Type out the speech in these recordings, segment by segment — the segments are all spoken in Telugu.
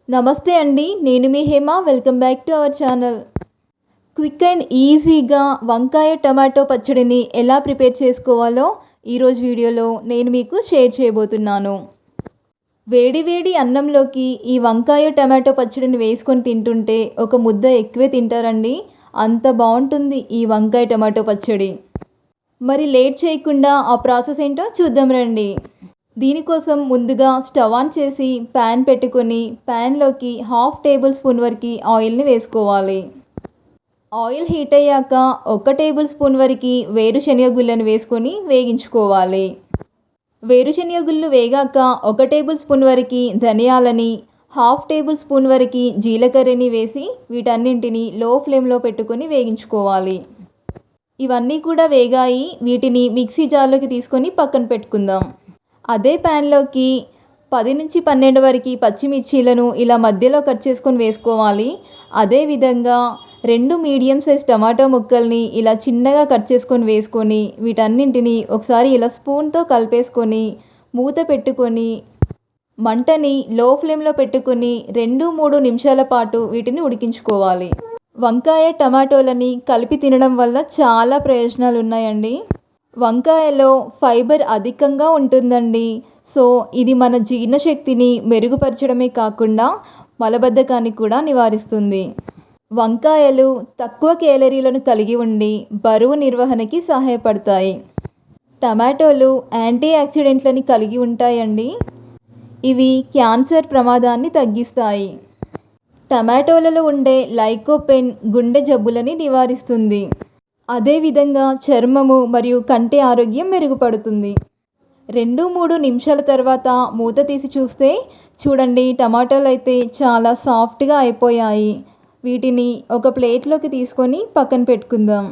నమస్తే అండి. నేను మీ Hema. Welcome back to our channel. Quick and ఈజీగా వంకాయ టమాటో పచ్చడిని ఎలా ప్రిపేర్ చేసుకోవాలో ఈరోజు వీడియోలో నేను మీకు షేర్ చేయబోతున్నాను. వేడి వేడి అన్నంలోకి ఈ వంకాయ టమాటో పచ్చడిని వేసుకొని తింటుంటే ఒక ముద్ద ఎక్కువే తింటారండి. అంత బాగుంటుంది ఈ వంకాయ టమాటో పచ్చడి. మరి లేట్ చేయకుండా ఆ ప్రాసెస్ ఏంటో చూద్దాం రండి. దీనికోసం ముందుగా స్టవ్ ఆన్ చేసి ప్యాన్ పెట్టుకొని ప్యాన్లోకి 1/2 టేబుల్ స్పూన్ వరకు ఆయిల్ని వేసుకోవాలి. ఆయిల్ హీట్ అయ్యాక 1 టేబుల్ స్పూన్ వరకు వేరుశనగ గుళ్ళను వేసుకొని వేగించుకోవాలి. వేరుశనగ గుళ్ళు వేగాక 1 టేబుల్ స్పూన్ వరకు ధనియాలని, 1/2 టేబుల్ స్పూన్ వరకు జీలకర్రని వేసి వీటన్నింటిని లో ఫ్లేమ్లో పెట్టుకొని వేగించుకోవాలి. ఇవన్నీ కూడా వేగాయి. వీటిని మిక్సీ జార్లోకి తీసుకొని పక్కన పెట్టుకుందాం. అదే ప్యాన్లోకి 10 నుంచి 12 వరకు పచ్చిమిర్చీలను ఇలా మధ్యలో కట్ చేసుకొని వేసుకోవాలి. అదేవిధంగా 2 మీడియం సైజ్ టమాటో ముక్కల్ని ఇలా చిన్నగా కట్ చేసుకొని వేసుకొని వీటన్నింటిని ఒకసారి ఇలా స్పూన్తో కలిపేసుకొని మూత పెట్టుకొని మంటని లో ఫ్లేమ్లో పెట్టుకొని 2-3 నిమిషాల పాటు వీటిని ఉడికించుకోవాలి. వంకాయ టమాటోలని కలిపి తినడం వల్ల చాలా ప్రయోజనాలు ఉన్నాయండి. వంకాయలో ఫైబర్ అధికంగా ఉంటుందండి. సో ఇది మన జీర్ణశక్తిని మెరుగుపరచడమే కాకుండా మలబద్ధకాన్ని కూడా నివారిస్తుంది. వంకాయలు తక్కువ కేలరీలను కలిగి ఉండి బరువు నిర్వహణకి సహాయపడతాయి. టమాటోలు యాంటీ ఆక్సిడెంట్లని కలిగి ఉంటాయండి. ఇవి క్యాన్సర్ ప్రమాదాన్ని తగ్గిస్తాయి. టమాటోలలో ఉండే లైకోపెన్ గుండె జబ్బులని నివారిస్తుంది. అదేవిధంగా చర్మము మరియు కంటి ఆరోగ్యం మెరుగుపడుతుంది. 2-3 నిమిషాల తర్వాత మూత తీసి చూస్తే చూడండి, టమాటాలు అయితే చాలా సాఫ్ట్గా అయిపోయాయి. వీటిని ఒక ప్లేట్లోకి తీసుకొని పక్కన పెట్టుకుందాం.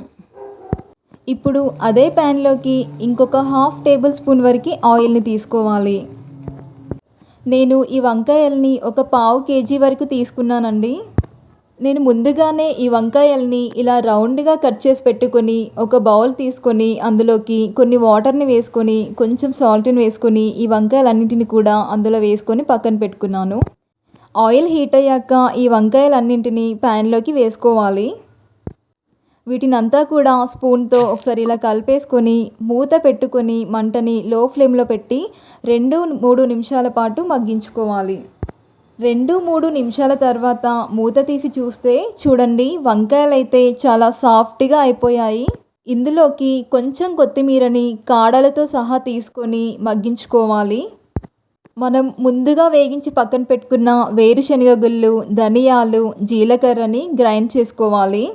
ఇప్పుడు అదే ప్యాన్లోకి ఇంకొక 1/2 టేబుల్ స్పూన్ వరకు ఆయిల్ని తీసుకోవాలి. నేను ఈ వంకాయల్ని ఒక 1/4 కేజీ వరకు తీసుకున్నానండి. నేను ముందుగానే ఈ వంకాయల్ని ఇలా రౌండ్గా కట్ చేసి పెట్టుకొని ఒక బౌల్ తీసుకొని అందులోకి కొన్ని వాటర్ని వేసుకొని కొంచెం సాల్ట్ని వేసుకొని ఈ వంకాయలన్నింటిని కూడా అందులో వేసుకొని పక్కన పెట్టుకున్నాను. ఆయిల్ హీట్ అయ్యాక ఈ వంకాయలన్నింటినీ ప్యాన్లోకి వేసుకోవాలి. వీటినంతా కూడా స్పూన్తో ఒకసారి ఇలా కలిపేసుకొని మూత పెట్టుకొని మంటని లో ఫ్లేమ్లో పెట్టి 2-3 నిమిషాల పాటు మగ్గించుకోవాలి. 2-3 నిమిషాల తర్వాత మూత తీసి చూస్తే చూడండి, వంకాయలు అయితే చాలా సాఫ్ట్గా అయిపోయాయి. ఇందులోకి కొంచెం కొత్తిమీరని కాడలతో సహా తీసుకొని మగ్గించుకోవాలి. మనం ముందుగా వేగించి పక్కన పెట్టుకున్న వేరుశనగ గుళ్ళు, ధనియాలు, జీలకర్రని గ్రైండ్ చేసుకోవాలి.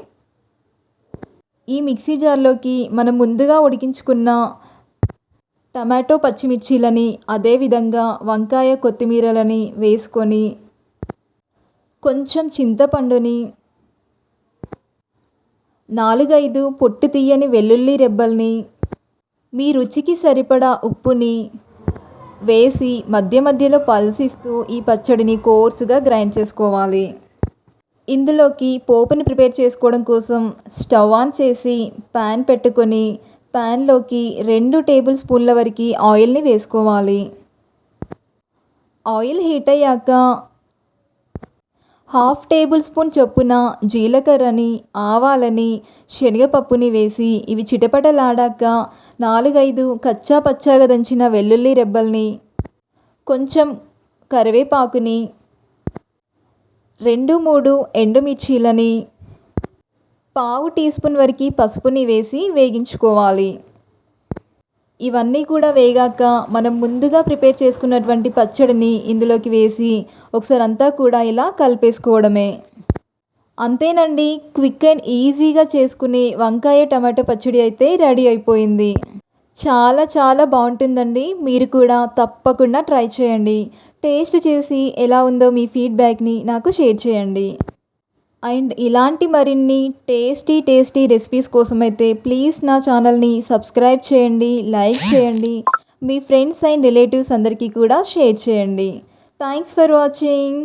ఈ మిక్సీ జార్లోకి మనం ముందుగా ఉడికించుకున్న టమాటో పచ్చిమిర్చీలని అదేవిధంగా వంకాయ కొత్తిమీరలని వేసుకొని కొంచెం చింతపండుని 4-5 పొట్టు తీయని వెల్లుల్లి రెబ్బల్ని మీ రుచికి సరిపడా ఉప్పుని వేసి మధ్య మధ్యలో పల్సిస్తూ ఈ పచ్చడిని కోర్సుగా గ్రైండ్ చేసుకోవాలి. ఇందులోకి పోపుని ప్రిపేర్ చేసుకోవడం కోసం స్టవ్ ఆన్ చేసి ప్యాన్ పెట్టుకొని ప్యాన్లోకి 2 టేబుల్ స్పూన్ల వరకు ఆయిల్ని వేసుకోవాలి. ఆయిల్ హీట్ అయ్యాక 1/2 టేబుల్ స్పూన్ చొప్పున జీలకర్రని, ఆవాలని, శనగపప్పుని వేసి ఇవి చిటపటలాడాక 4-5 కచ్చా పచ్చాగా దంచిన వెల్లుల్లి రెబ్బల్ని, కొంచెం కరివేపాకుని, 2-3 ఎండుమిర్చీలని, 1/2 టీ స్పూన్ వరకు పసుపుని వేసి వేగించుకోవాలి. ఇవన్నీ కూడా వేగాక మనం ముందుగా ప్రిపేర్ చేసుకున్నటువంటి పచ్చడిని ఇందులోకి వేసి ఒకసారి అంతా కూడా ఇలా కలిపేసుకోవడమే. అంతేనండి, క్విక్ అండ్ ఈజీగా చేసుకునే వంకాయ టమాటో పచ్చడి అయితే రెడీ అయిపోయింది. చాలా చాలా బాగుంటుందండి. మీరు కూడా తప్పకుండా ట్రై చేయండి. టేస్ట్ చేసి ఎలా ఉందో మీ ఫీడ్బ్యాక్ని నాకు షేర్ చేయండి. అండ్ ఇలాంటి మరిన్ని టేస్టీ రెసిపీస్ కోసమైతే ప్లీజ్ నా ఛానల్ని సబ్స్క్రైబ్ చేయండి, లైక్ చేయండి, మీ ఫ్రెండ్స్ అండ్ రిలేటివ్స్ అందరికీ కూడా షేర్ చేయండి. Thanks for watching.